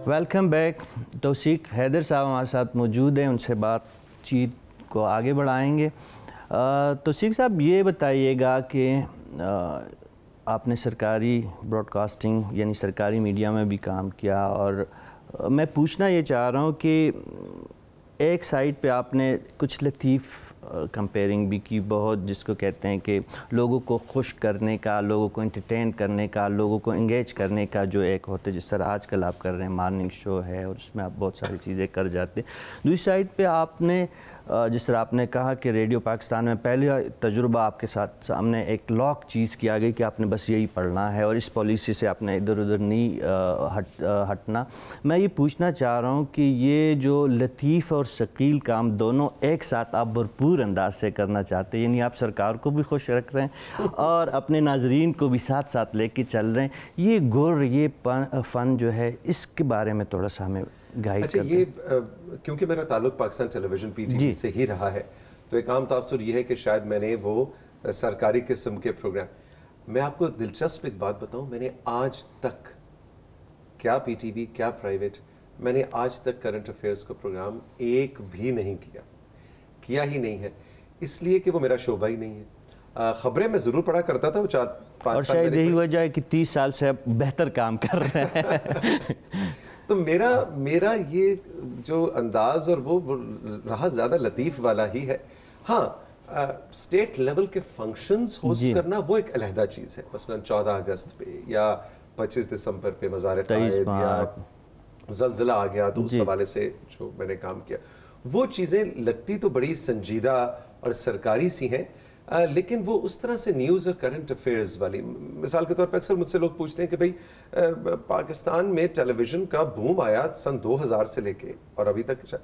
Welcome back. توثیق حیدر صاحب ہمارے ساتھ موجود ہیں, ان سے بات چیت کو آگے بڑھائیں گے. توثیق صاحب, یہ بتائیے گا کہ آپ نے سرکاری براڈ کاسٹنگ یعنی سرکاری میڈیا میں بھی کام کیا, اور میں پوچھنا یہ چاہ رہا ہوں کہ ایک سائٹ پہ آپ نے کچھ لطیف کمپیرنگ بھی کی بہت, جس کو کہتے ہیں کہ لوگوں کو خوش کرنے کا, لوگوں کو انٹرٹین کرنے کا, لوگوں کو انگیج کرنے کا جو ایک ہوتا ہے, جس طرح آج کل آپ کر رہے ہیں مارننگ شو ہے اور اس میں آپ بہت ساری چیزیں کر جاتے ہیں. دوسری سائٹ پہ آپ نے جس طرح آپ نے کہا کہ ریڈیو پاکستان میں پہلا تجربہ آپ کے ساتھ سامنے ایک لاک چیز کیا گئی کہ آپ نے بس یہی پڑھنا ہے اور اس پالیسی سے آپ نے ادھر ادھر نہیں ہٹنا. میں یہ پوچھنا چاہ رہا ہوں کہ یہ جو لطیف اور ثقیل کام دونوں ایک ساتھ آپ بھرپور انداز سے کرنا چاہتے ہیں, یعنی آپ سرکار کو بھی خوش رکھ رہے ہیں اور اپنے ناظرین کو بھی ساتھ ساتھ لے کے چل رہے ہیں, یہ گر یہ فن جو ہے اس کے بارے میں تھوڑا سا ہمیں گائیڈ اچھا. یہ کیونکہ میرا تعلق پاکستان ٹیلی ویژن پی ٹی وی سے ہی رہا ہے, تو ایک عام تاثر یہ ہے کہ شاید میں نے وہ سرکاری قسم کے پروگرام, میں آپ کو دلچسپ ایک بات بتاؤں, میں نے آج تک کیا پی ٹی وی کیا پرائیویٹ, میں نے آج تک کرنٹ افیئرس کا پروگرام ایک بھی نہیں کیا ہی نہیں ہے, اس لیے کہ وہ میرا شعبہ ہی نہیں ہے. خبریں میں ضرور پڑھا کرتا تھا وہ 4-5 سال, اور شاید یہی وجہ ہے کہ 30 سال سے اب بہتر کام کر رہے ہیں. تو میرا یہ جو انداز اور وہ رہا زیادہ لطیف والا ہی ہے. ہاں, اسٹیٹ لیول کے فنکشنز ہوسٹ کرنا وہ ایک علیحدہ چیز ہے, مثلا 14 اگست پہ یا 25 دسمبر پہ مزار قائد یا زلزلہ آ گیا تو اس حوالے سے جو میں نے کام کیا, وہ چیزیں لگتی تو بڑی سنجیدہ اور سرکاری سی ہیں, لیکن وہ اس طرح سے نیوز اور کرنٹ افیئرز والی, مثال کے طور پہ اکثر مجھ سے لوگ پوچھتے ہیں کہ بھئی پاکستان میں ٹیلی ویژن کا بوم آیا سن 2000 سے لے کے اور ابھی تک,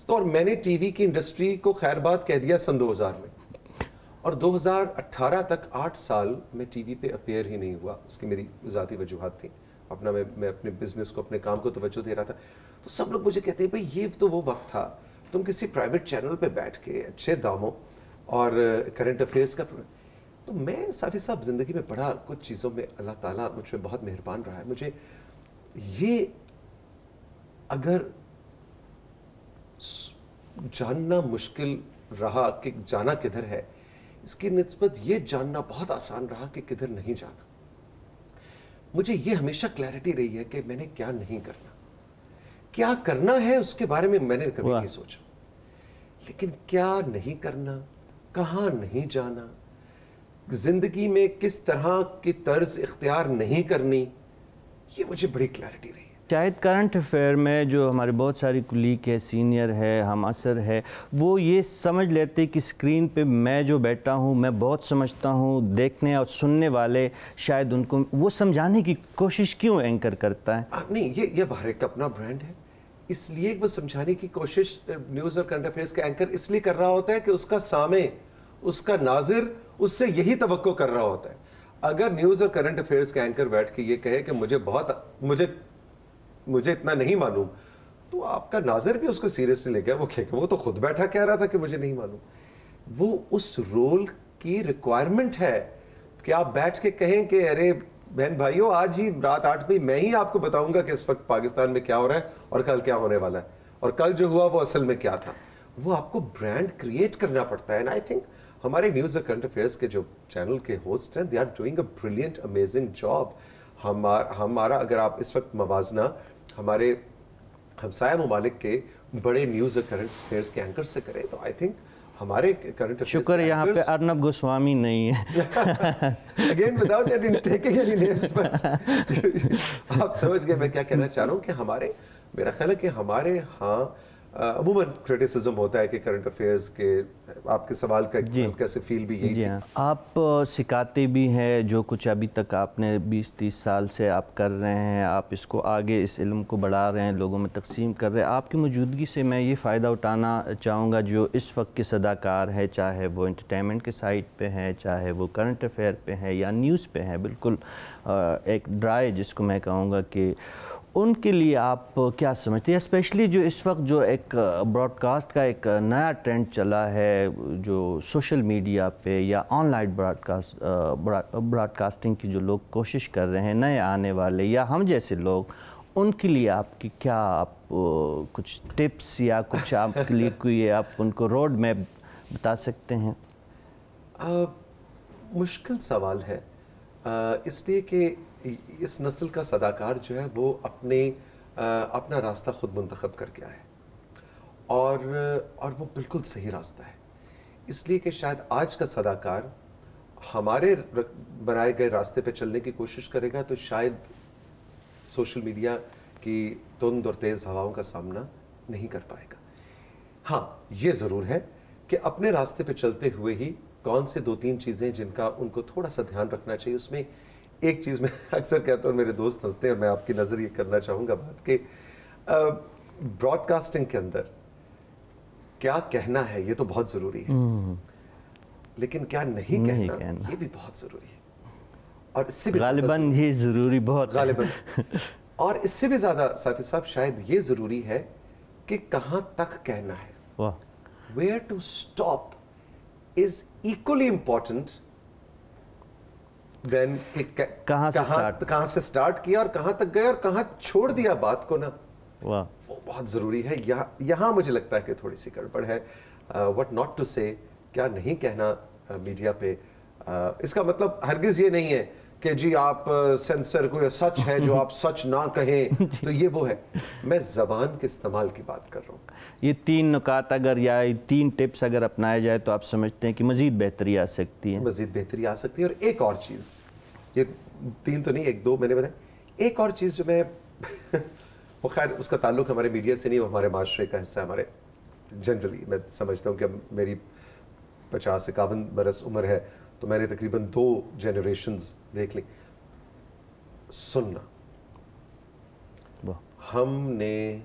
اور میں نے ٹی وی کی انڈسٹری کو خیر بات کہہ دیا سن 2000 میں, اور 2018 تک 8 سال میں ٹی وی پہ اپیئر ہی نہیں ہوا. اس کی میری ذاتی وجوہات تھیں, اپنا میں اپنے بزنس کو اپنے کام کو توجہ دے رہا تھا. تو سب لوگ مجھے کہتے ہیں بھئی یہ تو وہ وقت تھا تم کسی پرائیویٹ چینل پہ بیٹھ کے اچھے داموں اور کرنٹ افیئرس کا. تو میں صافی صاحب زندگی میں بڑا کچھ چیزوں میں اللہ تعالیٰ مجھ پہ بہت مہربان رہا ہے. مجھے یہ اگر جاننا مشکل رہا کہ جانا کدھر ہے, اس کی نسبت یہ جاننا بہت آسان رہا کہ کدھر نہیں جانا. مجھے یہ ہمیشہ کلیئرٹی رہی ہے کہ میں نے کیا نہیں کرنا, کیا کرنا ہے اس کے بارے میں میں نے کبھی نہیں سوچا, لیکن کیا نہیں کرنا, کہاں نہیں جانا, زندگی میں کس طرح کی طرز اختیار نہیں کرنی, یہ مجھے بڑی کلیئرٹی رہی ہے. شاید کرنٹ افیئر میں جو ہمارے بہت ساری کلیگ ہے, سینئر ہے, ہم اثر ہے, وہ یہ سمجھ لیتے کہ اسکرین پہ میں جو بیٹھا ہوں میں بہت سمجھتا ہوں, دیکھنے اور سننے والے شاید ان کو وہ سمجھانے کی کوشش کیوں اینکر کرتا ہے. نہیں, یہ باہر ایک اپنا برانڈ ہے, اس لیے وہ سمجھانے کی کوشش نیوز اور کرنٹ افیئرس کا اینکر اس لیے کر رہا ہوتا ہے کہ اس کا سامع, اس کا ناظر اس سے یہی توقع کر رہا ہوتا ہے. اگر نیوز اور کرنٹ افیئرس کا اینکر بیٹھ کے یہ کہے کہ مجھے اتنا نہیں معلوم, تو آپ کا ناظر بھی اس کو سیریسلی لے گیا. وہ تو خود بیٹھا کہہ رہا تھا کہ مجھے نہیں معلوم. وہ اس رول کی ریکوائرمنٹ ہے کہ آپ بیٹھ کے کہیں کہ ارے بہن بھائیوں, آج ہی رات 8 بجے میں ہی آپ کو بتاؤں گا کہ اس وقت پاکستان میں کیا ہو رہا ہے اور کل کیا ہونے والا ہے, اور کل جو ہوا وہ اصل میں کیا تھا. وہ آپ کو برانڈ کریٹ کرنا پڑتا ہے. اینڈ آئی تھنک ہمارے نیوز اور کرنٹ افیئرس کے جو چینل کے ہوسٹ ہیں, they are doing a brilliant amazing job. ہمارا اگر آپ اس وقت موازنہ ہمارے ہمسایہ ممالک کے بڑے نیوز اور کرنٹ افیئرس کے اینکر سے کریں تو آئی تھنک ہمارے کرنٹ افیئرس, شکر یہاں پہ ارنب گوسوامی نہیں ہے. Again without taking any names, but آپ سمجھ گئے میں کیا کہنا چاہ رہا ہوں. کہ میرا خیال ہے کہ ہمارے ہاں عموماً کرٹیسزم ہوتا ہے کہ کرنٹ افیئرز کے, آپ کے سوال کا کیسے فیل بھی یہی تھی. آپ سکھاتے بھی ہیں جو کچھ ابھی تک آپ نے 20-30 سال سے آپ کر رہے ہیں, آپ اس کو آگے اس علم کو بڑھا رہے ہیں, لوگوں میں تقسیم کر رہے ہیں. آپ کی موجودگی سے میں یہ فائدہ اٹھانا چاہوں گا جو اس وقت کے صداکار ہے, چاہے وہ انٹرٹینمنٹ کے سائٹ پہ ہیں, چاہے وہ کرنٹ افیئر پہ ہیں یا نیوز پہ ہیں, بالکل ایک ڈرائی جس کو میں کہوں گا, کہ ان کے لیے آپ کیا سمجھتے ہیں, اسپیشلی جو اس وقت جو ایک براڈ کاسٹ کا ایک نیا ٹرینڈ چلا ہے, جو سوشل میڈیا پہ یا آن لائن براڈ کاسٹنگ کی جو لوگ کوشش کر رہے ہیں, نئے آنے والے یا ہم جیسے لوگ, ان کے لیے آپ کی کیا آپ کچھ ٹپس یا کچھ آپ کے لیے کوئی آپ ان کو روڈ میپ بتا سکتے ہیں؟ مشکل سوال ہے، اس لیے کہ اس نسل کا صداکار جو ہے وہ اپنا راستہ خود منتخب کر کے آئے، اور وہ بالکل صحیح راستہ ہے. اس لیے کہ شاید آج کا صداکار ہمارے بنائے گئے راستے پہ چلنے کی کوشش کرے گا تو شاید سوشل میڈیا کی تند اور تیز ہواؤں کا سامنا نہیں کر پائے گا. ہاں یہ ضرور ہے کہ اپنے راستے پہ چلتے ہوئے ہی کون سے 2-3 چیزیں جن کا ان کو تھوڑا سا دھیان رکھنا چاہیے. اس میں ایک چیز میں اکثر کہتا ہوں، میرے دوست ہنستے ہیں، میں آپ کی نظر یہ کرنا چاہوں گا بات کہ براڈ کاسٹنگ کے اندر کیا کہنا ہے یہ تو بہت ضروری ہے، لیکن کیا نہیں کہنا یہ بھی بہت ضروری ہے. اور اس سے بھی غالباً یہ ضروری بہت غالباً اور اس سے بھی زیادہ صافی صاحب شاید یہ ضروری ہے کہ کہاں تک کہنا ہے. Where to stop is equally important then کہاں سے سٹارٹ کیا اور کہاں تک گئے اور کہاں چھوڑ دیا بات کو نا، وہ بہت ضروری ہے. یہاں مجھے لگتا ہے کہ تھوڑی سی گڑبڑ ہے. what not to say، کیا نہیں کہنا میڈیا پہ. اس کا مطلب ہرگز یہ نہیں ہے کہ جی آپ سینسر کو سچ ہے جو آپ سچ نہ کہیں تو یہ وہ ہے. میں زبان کے استعمال کی بات کر رہا ہوں. یہ 3 نکات اگر یا 3 ٹپس اگر اپنائے جائے تو آپ سمجھتے ہیں کہ مزید بہتری آ سکتی ہے؟ مزید بہتری آ سکتی ہے. اور ایک اور چیز، یہ 3 تو نہیں 1-2 میں نے بتایا، ایک اور چیز جو میں وہ خیر اس کا تعلق ہمارے میڈیا سے نہیں، وہ ہمارے معاشرے کا حصہ ہے. ہمارے جنرلی میں سمجھتا ہوں کہ میری 50-51 برس عمر ہے تو میں نے تقریباً 2 جنریشنز دیکھ لی. سننا، ہم نے،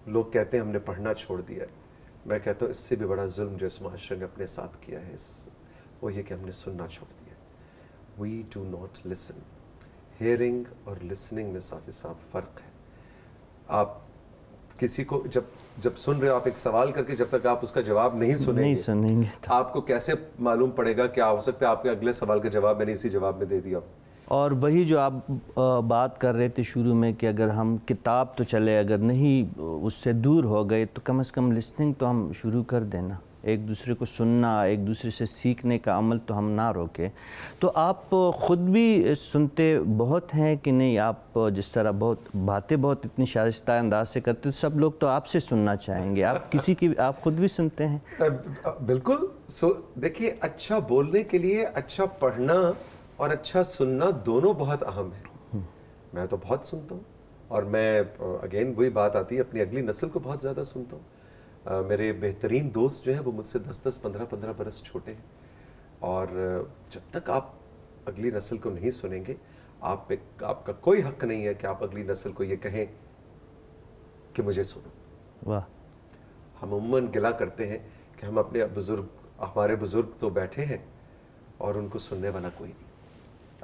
لوگ کہتے ہیں ہم نے پڑھنا چھوڑ دیا ہے، میں کہتا ہوں اس سے بھی بڑا ظلم جو اس معاشرے نے اپنے ساتھ کیا ہے وہ یہ کہ ہم نے سننا چھوڑ دیا. We do not listen. Hearing اور listening میں صاحب فرق ہے. آپ کسی کو جب سن رہے ہو، آپ ایک سوال کر کے جب تک آپ اس کا جواب نہیں سنیں گے آپ کو کیسے معلوم پڑے گا کہ ہو سکتا ہے آپ کے اگلے سوال کا جواب میں نے اسی جواب میں دے دیا. اور وہی جو آپ بات کر رہے تھے شروع میں کہ اگر ہم کتاب تو چلے، اگر نہیں اس سے دور ہو گئے تو کم از کم لسننگ تو ہم شروع کر دینا. ایک دوسرے کو سننا، ایک دوسرے سے سیکھنے کا عمل تو ہم نہ روکیں. تو آپ خود بھی سنتے بہت ہیں کہ نہیں؟ آپ جس طرح باتیں بہت اتنی شائستہ انداز سے کرتے تو سب لوگ تو آپ سے سننا چاہیں گے. آپ کسی کی آپ خود بھی سنتے ہیں؟ بالکل. دیکھیے، اچھا بولنے کے لیے اچھا پڑھنا اور اچھا سننا دونوں بہت اہم ہیں. میں تو بہت سنتا ہوں، اور میں اگین وہی بات آتی ہے، اپنی اگلی نسل کو بہت زیادہ سنتا ہوں. میرے بہترین دوست جو ہیں وہ مجھ سے 10-10 15-15 برس چھوٹے ہیں، اور جب تک آپ اگلی نسل کو نہیں سنیں گے آپ کا کوئی حق نہیں ہے کہ آپ اگلی نسل کو یہ کہیں کہ مجھے سنو. ہم عموماً گلا کرتے ہیں کہ ہم ہمارے بزرگ تو بیٹھے ہیں اور ان کو سننے والا کوئی نہیں.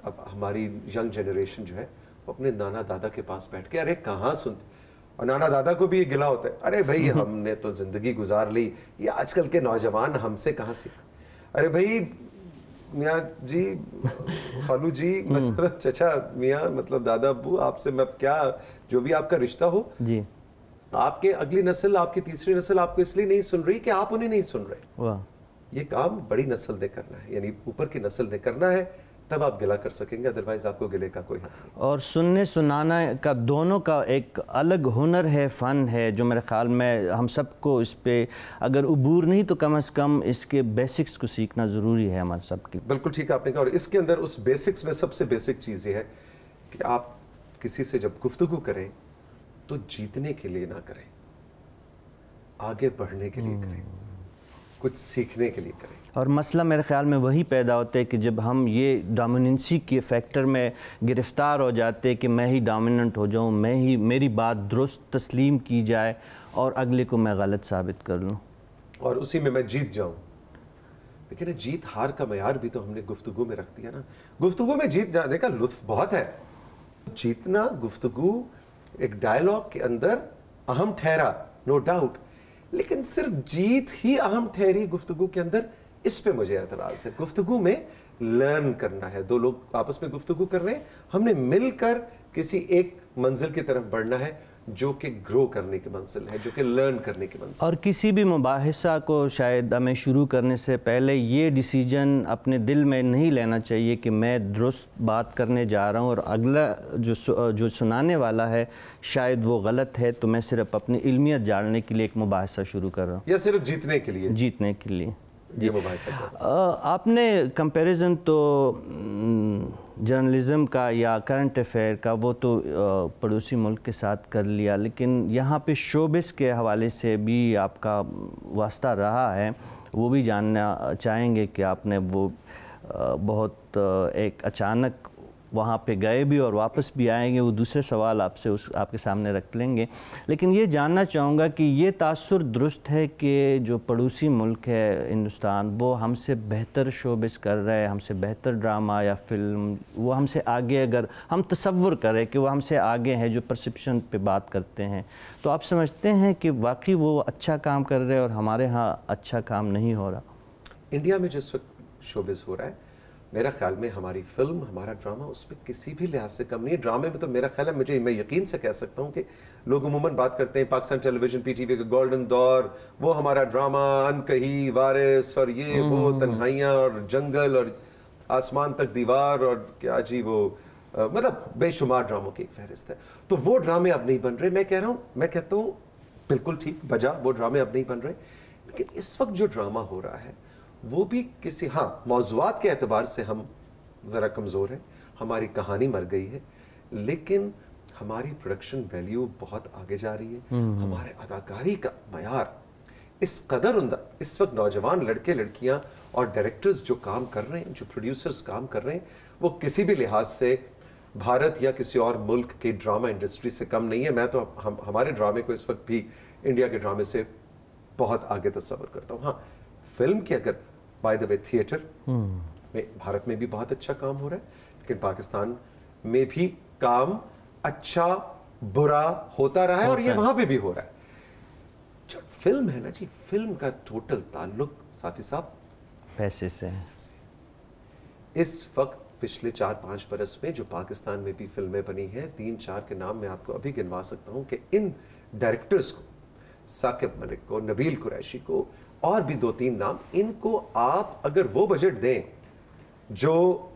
اب ہماری ینگ جنریشن جو ہے وہ اپنے نانا دادا کے پاس بیٹھ کے ارے کہاں سنتے، اور نانا دادا کو بھی یہ گلا ہوتا ہے، ارے بھائی ہم نے تو زندگی گزار لی، یہ آج کل کے نوجوان ہم سے کہاں سیکھ. ارے بھائی میاں جی، خالو جی، مطلب چچا میاں، مطلب دادا ابو، آپ سے میں کیا، جو بھی آپ کا رشتہ ہو جی، آپ کے اگلی نسل، آپ کی تیسری نسل آپ کو اس لیے نہیں سن رہی کہ آپ انہیں نہیں سن رہے. یہ کام بڑی نسل نے کرنا ہے، یعنی اوپر کی نسل نے کرنا ہے، تب آپ گلا کر سکیں گے، ادروائز آپ کو گلے کا کوئی حق نہیں. اور سننے سنانا کا دونوں کا ایک الگ ہنر ہے، فن ہے، جو میرے خیال میں ہم سب کو اس پہ اگر عبور نہیں تو کم از کم اس کے بیسکس کو سیکھنا ضروری ہے ہمارے سب کی. بالکل ٹھیک آپ نے کہا. اور اس کے اندر اس بیسکس میں سب سے بیسک چیز یہ ہے کہ آپ کسی سے جب گفتگو کریں تو جیتنے کے لیے نہ کریں، آگے بڑھنے کے لیے کریں، کچھ سیکھنے کے لیے کریں. اور مسئلہ میرے خیال میں وہی پیدا ہوتا ہے کہ جب ہم یہ ڈومیننسی کے فیکٹر میں گرفتار ہو جاتے کہ میں ہی ڈومیننٹ ہو جاؤں، میری بات درست تسلیم کی جائے اور اگلے کو میں غلط ثابت کر لوں اور اسی میں جیت جاؤں. لیکن جیت ہار کا معیار بھی تو ہم نے گفتگو میں رکھ دیا نا. گفتگو میں جیت جانے کا لطف بہت ہے. جیتنا گفتگو ایک ڈائلاگ کے اندر اہم ٹھہرا، نو ڈاؤٹ، لیکن صرف جیت ہی اہم ٹھہری گفتگو کے اندر، اس پہ مجھے اعتراض ہے. گفتگو میں لرن کرنا ہے, دو لوگ آپس میں گفتگو کر رہے ہیں, ہم نے مل کر کسی ایک منزل کی طرف بڑھنا ہے جو کہ گرو کرنے کی منزل ہے, جو کہ لرن کرنے کی منزل. اور کسی بھی مباحثہ کو شاید ہمیں شروع کرنے سے پہلے یہ ڈیسیجن اپنے دل میں نہیں لینا چاہیے کہ میں درست بات کرنے جا رہا ہوں اور اگلا جو سنانے والا ہے شاید وہ غلط ہے, تو میں صرف اپنی علمیت جاننے کے لیے ایک مباحثہ شروع کر رہا ہوں, یا صرف جیتنے کے لیے. جیتنے کے لیے. یہ مباحثہ آپ نے کمپیریزن تو جرنلزم کا یا کرنٹ افیئر کا وہ تو پڑوسی ملک کے ساتھ کر لیا, لیکن یہاں پہ شوبز کے حوالے سے بھی آپ کا واسطہ رہا ہے, وہ بھی جاننا چاہیں گے کہ آپ نے وہ بہت ایک اچانک وہاں پہ گئے بھی اور واپس بھی آئیں گے, وہ دوسرے سوال آپ کے سامنے رکھ لیں گے. لیکن یہ جاننا چاہوں گا کہ یہ تاثر درست ہے کہ جو پڑوسی ملک ہے ہندوستان, وہ ہم سے بہتر شوبز کر رہے ہیں, ہم سے بہتر ڈرامہ یا فلم, وہ ہم سے آگے, اگر ہم تصور کریں کہ وہ ہم سے آگے ہیں جو پرسپشن پہ بات کرتے ہیں, تو آپ سمجھتے ہیں کہ واقعی وہ اچھا کام کر رہے ہیں اور ہمارے ہاں اچھا کام نہیں ہو رہا؟ انڈیا میں جس وقت شوبز ہو رہا ہے, میرا خیال میں ہماری فلم, ہمارا ڈرامہ اس میں کسی بھی لحاظ سے کم نہیں ہے. ڈرامے میں تو میرا خیال ہے, میں یقین سے کہہ سکتا ہوں کہ لوگ عموماً بات کرتے ہیں پاکستان ٹیلی ویژن پی ٹی وی کا گولڈن دور, وہ ہمارا ڈرامہ ان کہی, وارث اور یہ وہ, تنہائیاں اور جنگل اور آسمان تک دیوار اور کیا جی وہ, مطلب بے شمار ڈراموں کی ایک فہرست ہے. تو وہ ڈرامے اب نہیں بن رہے. میں کہتا ہوں بالکل ٹھیک بجا, وہ ڈرامے اب نہیں بن رہے. لیکن اس وقت جو ڈرامہ ہو رہا ہے وہ بھی کسی, ہاں موضوعات کے اعتبار سے ہم ذرا کمزور ہیں, ہماری کہانی مر گئی ہے, لیکن ہماری پروڈکشن ویلیو بہت آگے جا رہی ہے. ہمارے اداکاری کا معیار اس قدر عمدہ, اس وقت نوجوان لڑکے لڑکیاں اور ڈائریکٹرز جو کام کر رہے ہیں, جو پروڈیوسرز کام کر رہے ہیں, وہ کسی بھی لحاظ سے بھارت یا کسی اور ملک کی ڈرامہ انڈسٹری سے کم نہیں ہے. میں تو ہمارے ڈرامے کو اس وقت بھی انڈیا کے ڈرامے سے بہت آگے تصور کرتا ہوں. ہاں فلم کی اگر بائی دا وے تھیٹر میں بھارت میں بھی بہت اچھا کام ہو رہا ہے, لیکن پاکستان میں بھی کام اچھا برا ہوتا رہا ہے, اور یہ وہاں پہ بھی ہو رہا ہے. جو فلم ہے نا جی, فلم کا ٹوٹل تعلق صافی صاحب پیسے سے. اس وقت پچھلے 4-5 برس میں جو پاکستان میں بھی فلمیں بنی ہیں, 3-4 کے نام میں آپ کو ابھی گنوا سکتا ہوں کہ ان ڈائریکٹرز کو, ثاقب ملک کو, نبیل قریشی کو, اور بھی 2-3 نام, ان کو آپ اگر وہ بجٹ دیں جو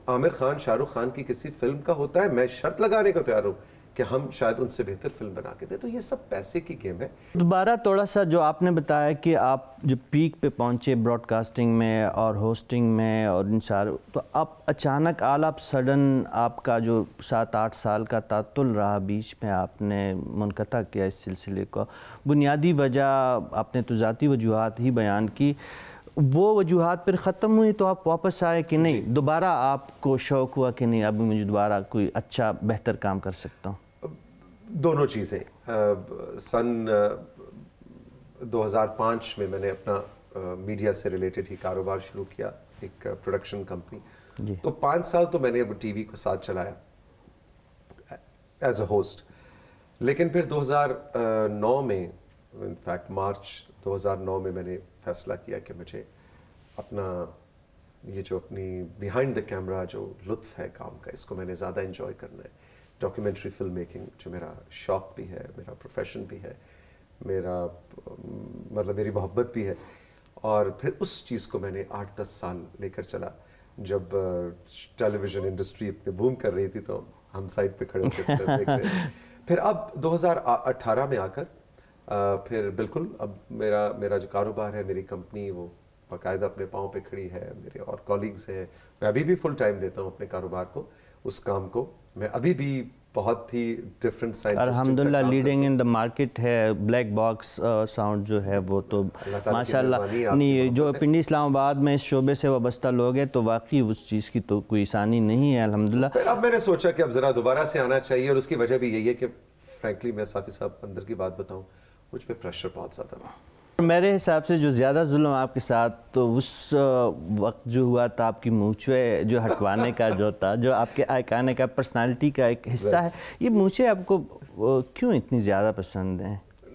عامر خان, شاہ رخ خان کی کسی فلم کا ہوتا ہے, میں شرط لگانے کو تیار ہوں کہ ہم شاید ان سے بہتر فلم بنا کے دیں. تو یہ سب پیسے کی گیم ہے. دوبارہ تھوڑا سا جو آپ نے بتایا کہ آپ جب پیک پہ پہنچے براڈ کاسٹنگ میں اور ہوسٹنگ میں اور ان سارے, تو آپ اچانک آل آف سڈن آپ کا جو 7-8 سال کا تعطل رہا بیچ میں, آپ نے منقطع کیا اس سلسلے کو. بنیادی وجہ آپ نے تو ذاتی وجوہات ہی بیان کی, وہ وجوہات پھر ختم ہوئی تو آپ واپس آئے کہ نہیں, دوبارہ آپ کو شوق ہوا کہ نہیں اب مجھے دوبارہ کوئی اچھا بہتر کام کر سکتا ہوں؟ دونوں چیزیں. سن 2005 میں نے اپنا میڈیا سے ریلیٹڈ ہی کاروبار شروع کیا, ایک پروڈکشن کمپنی. تو 5 سال تو میں نے ٹی وی کو ساتھ چلایا ایز اے ہوسٹ. لیکن پھر 2009 میں, انفیکٹ مارچ 2009 میں نے فیصلہ کیا کہ مجھے اپنا یہ جو اپنی بیہائنڈ دا کیمرہ جو لطف ہے کام کا, اس کو میں نے زیادہ انجوائے کرنا ہے. ڈاکیومنٹری فلم میکنگ جو میرا شوق بھی ہے, میرا پروفیشن بھی ہے, میرا مطلب میری محبت بھی ہے. اور پھر اس چیز کو میں نے 8-10 سال لے کر چلا. جب ٹیلی ویژن انڈسٹری اپنے بوم کر رہی تھی تو ہم سائٹ پہ کھڑے ہو کے دیکھ رہے تھے. پھر اب 2018 میں آ کر پھر بالکل اب میرا جو کاروبار ہے, میری کمپنی وہ باقاعدہ اپنے پاؤں پہ کھڑی ہے. میرے اور کولیگز ہیں, میں ابھی بھی فل ٹائم دیتا ہوں اپنے کاروبار کو, اس کام کو. میں ابھی بھی بہت ہی ڈفرینٹ سائنٹسٹ الحمدللہ لیڈنگ ان دا مارکیٹ ہے. بلیک باکس ساؤنڈ جو ہے وہ تو ماشاءاللہ نہیں, جو پنڈی اسلام آباد میں اس شعبے سے وابستہ لوگ ہیں تو واقعی اس چیز کی تو کوئی آسانی نہیں ہے الحمدللہ. پھر اب میں نے سوچا کہ اب ذرا دوبارہ سے آنا چاہیے, اور اس کی وجہ بھی یہی ہے کہ فرینکلی میں صافی صاحب اندر کی بات بتاؤں, مجھ پہ پریشر بہت زیادہ تھا. میرے حساب سے جو زیادہ ظلم آپ کے ساتھ تو اس وقت جو ہوا تھا آپ کی مونچھیں جو ہٹوانے کا جو تھا, جو آپ کے آئیکانے کا پرسنالٹی کا ایک حصہ ہے, یہ مونچھیں آپ کو کیوں اتنی زیادہ پسند ہیں؟